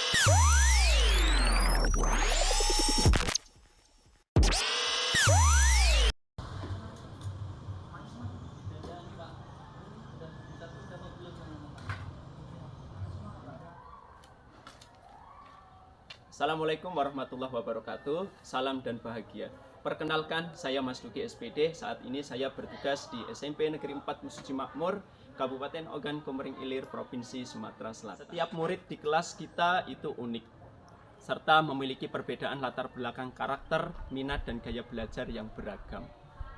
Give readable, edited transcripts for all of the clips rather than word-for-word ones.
Assalamualaikum warahmatullahi wabarakatuh. Salam dan bahagia. Perkenalkan, saya Mas Duki SPD. Saat ini saya bertugas di SMP Negeri 4 Mesuji Makmur, Kabupaten Ogan Komering Ilir, Provinsi Sumatera Selatan. Setiap murid di kelas kita itu unik, serta memiliki perbedaan latar belakang karakter, minat, dan gaya belajar yang beragam.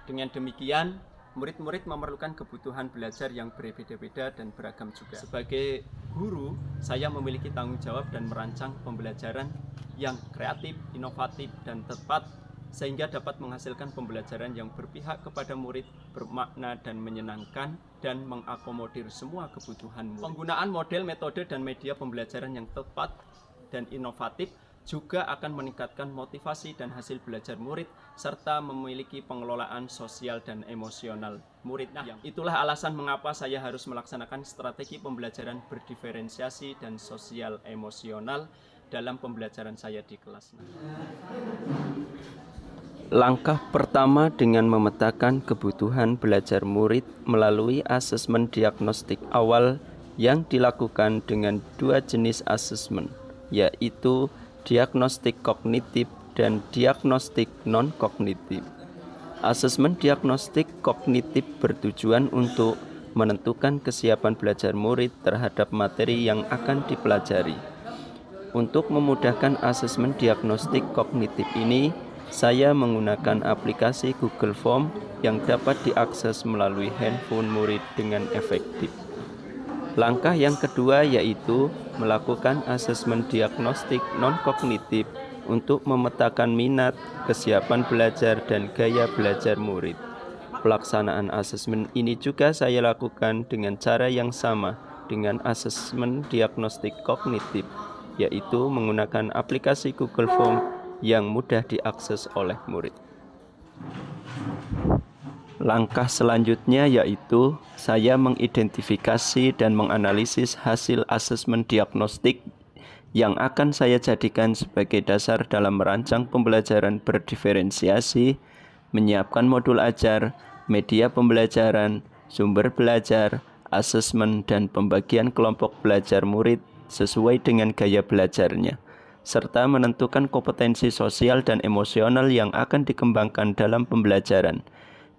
Dengan demikian, murid-murid memerlukan kebutuhan belajar yang berbeda-beda dan beragam juga. Sebagai guru, saya memiliki tanggung jawab dan merancang pembelajaran yang kreatif, inovatif, dan tepat sehingga dapat menghasilkan pembelajaran yang berpihak kepada murid, bermakna dan menyenangkan, dan mengakomodir semua kebutuhan murid. Penggunaan model, metode, dan media pembelajaran yang tepat dan inovatif juga akan meningkatkan motivasi dan hasil belajar murid, serta memiliki pengelolaan sosial dan emosional murid. Nah, itulah alasan mengapa saya harus melaksanakan strategi pembelajaran berdiferensiasi dan sosial emosional dalam pembelajaran saya di kelas. Langkah pertama dengan memetakan kebutuhan belajar murid melalui asesmen diagnostik awal yang dilakukan dengan dua jenis asesmen, yaitu diagnostik kognitif dan diagnostik non-kognitif. Asesmen diagnostik kognitif bertujuan untuk menentukan kesiapan belajar murid terhadap materi yang akan dipelajari. Untuk memudahkan asesmen diagnostik kognitif ini, saya menggunakan aplikasi Google Form yang dapat diakses melalui handphone murid dengan efektif. Langkah yang kedua yaitu melakukan asesmen diagnostik non-kognitif untuk memetakan minat, kesiapan belajar, dan gaya belajar murid. Pelaksanaan asesmen ini juga saya lakukan dengan cara yang sama dengan asesmen diagnostik kognitif, yaitu menggunakan aplikasi Google Form yang mudah diakses oleh murid. Langkah selanjutnya yaitu saya mengidentifikasi dan menganalisis hasil asesmen diagnostik yang akan saya jadikan sebagai dasar dalam merancang pembelajaran berdiferensiasi, menyiapkan modul ajar, media pembelajaran, sumber belajar, asesmen, dan pembagian kelompok belajar murid sesuai dengan gaya belajarnya, serta menentukan kompetensi sosial dan emosional yang akan dikembangkan dalam pembelajaran.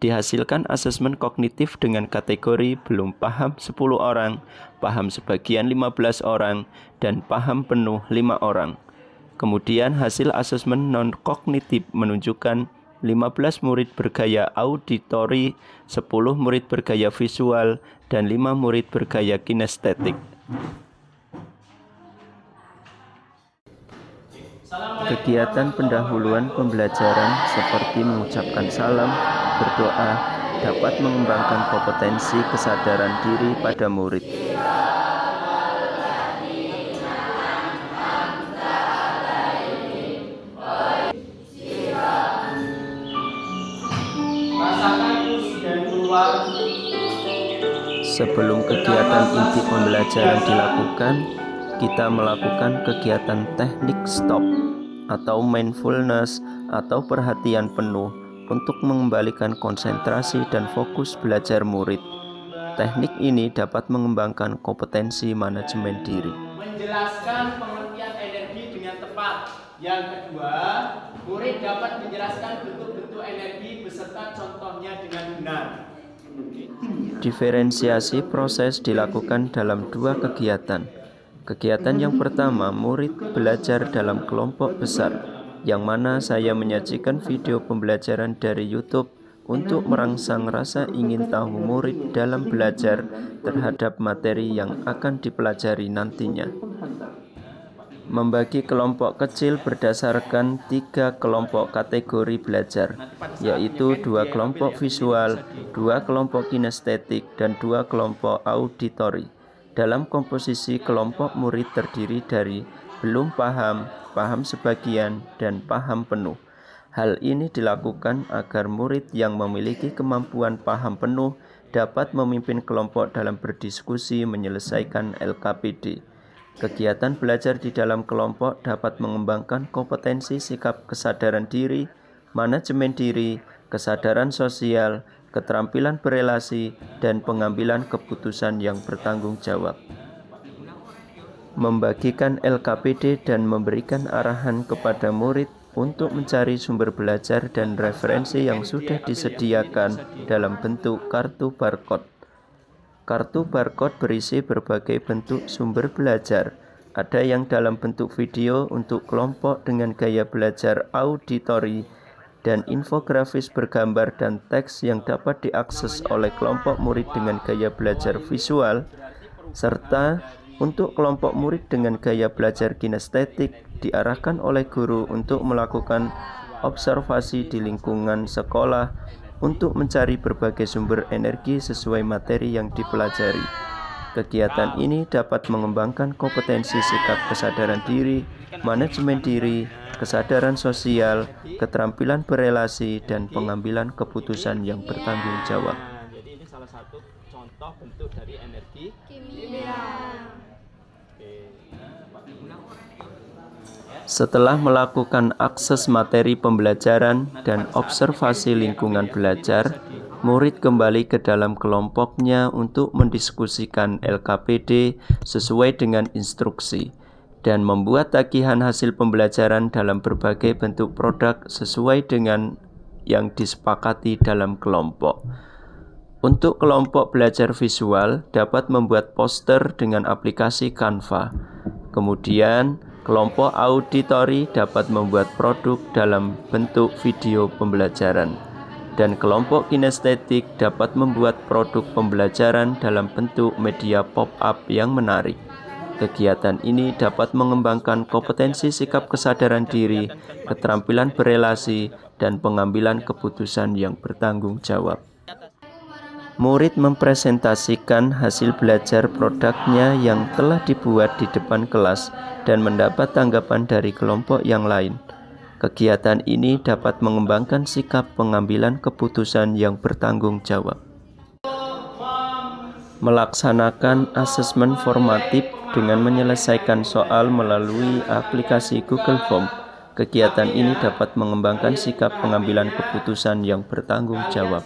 Dihasilkan asesmen kognitif dengan kategori belum paham 10 orang, paham sebagian 15 orang, dan paham penuh 5 orang. Kemudian hasil asesmen non-kognitif menunjukkan 15 murid bergaya auditori, 10 murid bergaya visual, dan 5 murid bergaya kinestetik. Kegiatan pendahuluan pembelajaran seperti mengucapkan salam, berdoa, dapat mengembangkan kompetensi kesadaran diri pada murid. Sebelum kegiatan inti pembelajaran dilakukan, kita melakukan kegiatan teknik stop atau mindfulness atau perhatian penuh untuk mengembalikan konsentrasi dan fokus belajar murid. Teknik ini dapat mengembangkan kompetensi manajemen diri. Menjelaskan pengertian energi dengan tepat. Yang kedua, murid dapat menjelaskan bentuk-bentuk energi beserta contohnya dengan benar. Diferensiasi proses dilakukan dalam dua kegiatan. Kegiatan yang pertama, murid belajar dalam kelompok besar, yang mana saya menyajikan video pembelajaran dari YouTube untuk merangsang rasa ingin tahu murid dalam belajar terhadap materi yang akan dipelajari nantinya. Membagi kelompok kecil berdasarkan 3 kelompok kategori belajar, yaitu 2 kelompok visual, 2 kelompok kinestetik, dan 2 kelompok auditori. Dalam komposisi kelompok murid terdiri dari belum paham, paham sebagian, dan paham penuh. Hal ini dilakukan agar murid yang memiliki kemampuan paham penuh dapat memimpin kelompok dalam berdiskusi menyelesaikan LKPD. Kegiatan belajar di dalam kelompok dapat mengembangkan kompetensi sikap kesadaran diri, manajemen diri, kesadaran sosial, keterampilan berelasi, dan pengambilan keputusan yang bertanggung jawab. Membagikan LKPD dan memberikan arahan kepada murid untuk mencari sumber belajar dan referensi yang sudah disediakan dalam bentuk kartu barcode. Kartu barcode berisi berbagai bentuk sumber belajar. Ada yang dalam bentuk video untuk kelompok dengan gaya belajar auditori dan infografis bergambar dan teks yang dapat diakses oleh kelompok murid dengan gaya belajar visual, serta untuk kelompok murid dengan gaya belajar kinestetik diarahkan oleh guru untuk melakukan observasi di lingkungan sekolah untuk mencari berbagai sumber energi sesuai materi yang dipelajari. Kegiatan ini dapat mengembangkan kompetensi sikap kesadaran diri, manajemen diri, kesadaran sosial, keterampilan berelasi, dan pengambilan keputusan yang bertanggung jawab. Jadi ini salah satu contoh bentuk dari energi kimia. Setelah melakukan akses materi pembelajaran dan observasi lingkungan belajar, murid kembali ke dalam kelompoknya untuk mendiskusikan LKPD sesuai dengan instruksi dan membuat tagihan hasil pembelajaran dalam berbagai bentuk produk sesuai dengan yang disepakati dalam kelompok. Untuk kelompok belajar visual dapat membuat poster dengan aplikasi Canva. Kemudian, kelompok auditori dapat membuat produk dalam bentuk video pembelajaran. Dan kelompok kinestetik dapat membuat produk pembelajaran dalam bentuk media pop-up yang menarik. Kegiatan ini dapat mengembangkan kompetensi sikap kesadaran diri, keterampilan berelasi, dan pengambilan keputusan yang bertanggung jawab. Murid mempresentasikan hasil belajar produknya yang telah dibuat di depan kelas dan mendapat tanggapan dari kelompok yang lain. Kegiatan ini dapat mengembangkan sikap pengambilan keputusan yang bertanggung jawab. Melaksanakan asesmen formatif dengan menyelesaikan soal melalui aplikasi Google Form. Kegiatan ini dapat mengembangkan sikap pengambilan keputusan yang bertanggung jawab.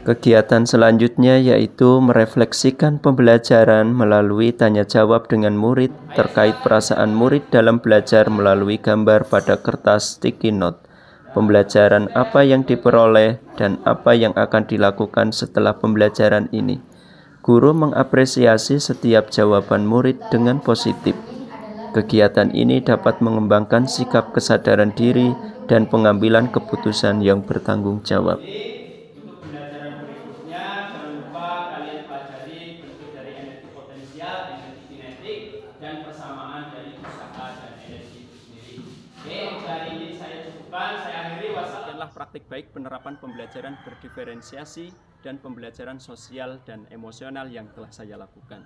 Kegiatan selanjutnya yaitu merefleksikan pembelajaran melalui tanya jawab dengan murid terkait perasaan murid dalam belajar melalui gambar pada kertas sticky note. Pembelajaran apa yang diperoleh dan apa yang akan dilakukan setelah pembelajaran ini. Guru mengapresiasi setiap jawaban murid dengan positif. Kegiatan ini dapat mengembangkan sikap kesadaran diri dan pengambilan keputusan yang bertanggung jawab. Dan persamaan dari usaha dan energi itu sendiri. Oke, dari ini saya cukupkan, saya akhiri. Wassalamualaikum. Praktik baik penerapan pembelajaran berdiferensiasi dan pembelajaran sosial dan emosional yang telah saya lakukan.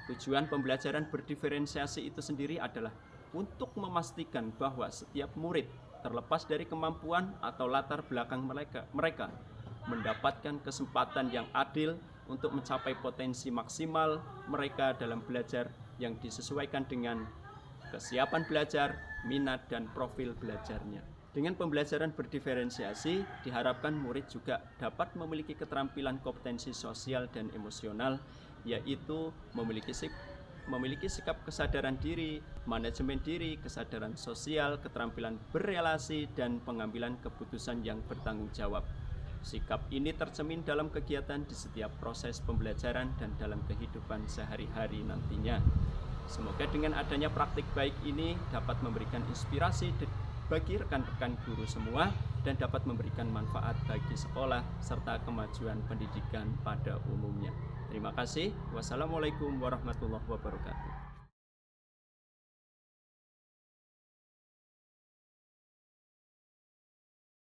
Tujuan pembelajaran berdiferensiasi itu sendiri adalah untuk memastikan bahwa setiap murid, terlepas dari kemampuan atau latar belakang mereka mendapatkan kesempatan yang adil untuk mencapai potensi maksimal mereka dalam belajar yang disesuaikan dengan kesiapan belajar, minat, dan profil belajarnya. Dengan pembelajaran berdiferensiasi, diharapkan murid juga dapat memiliki keterampilan kompetensi sosial dan emosional, yaitu memiliki sikap kesadaran diri, manajemen diri, kesadaran sosial, keterampilan berelasi, dan pengambilan keputusan yang bertanggung jawab. Sikap ini tercermin dalam kegiatan di setiap proses pembelajaran dan dalam kehidupan sehari-hari nantinya. Semoga dengan adanya praktik baik ini dapat memberikan inspirasi bagi rekan-rekan guru semua dan dapat memberikan manfaat bagi sekolah serta kemajuan pendidikan pada umumnya. Terima kasih. Wassalamualaikum warahmatullahi wabarakatuh.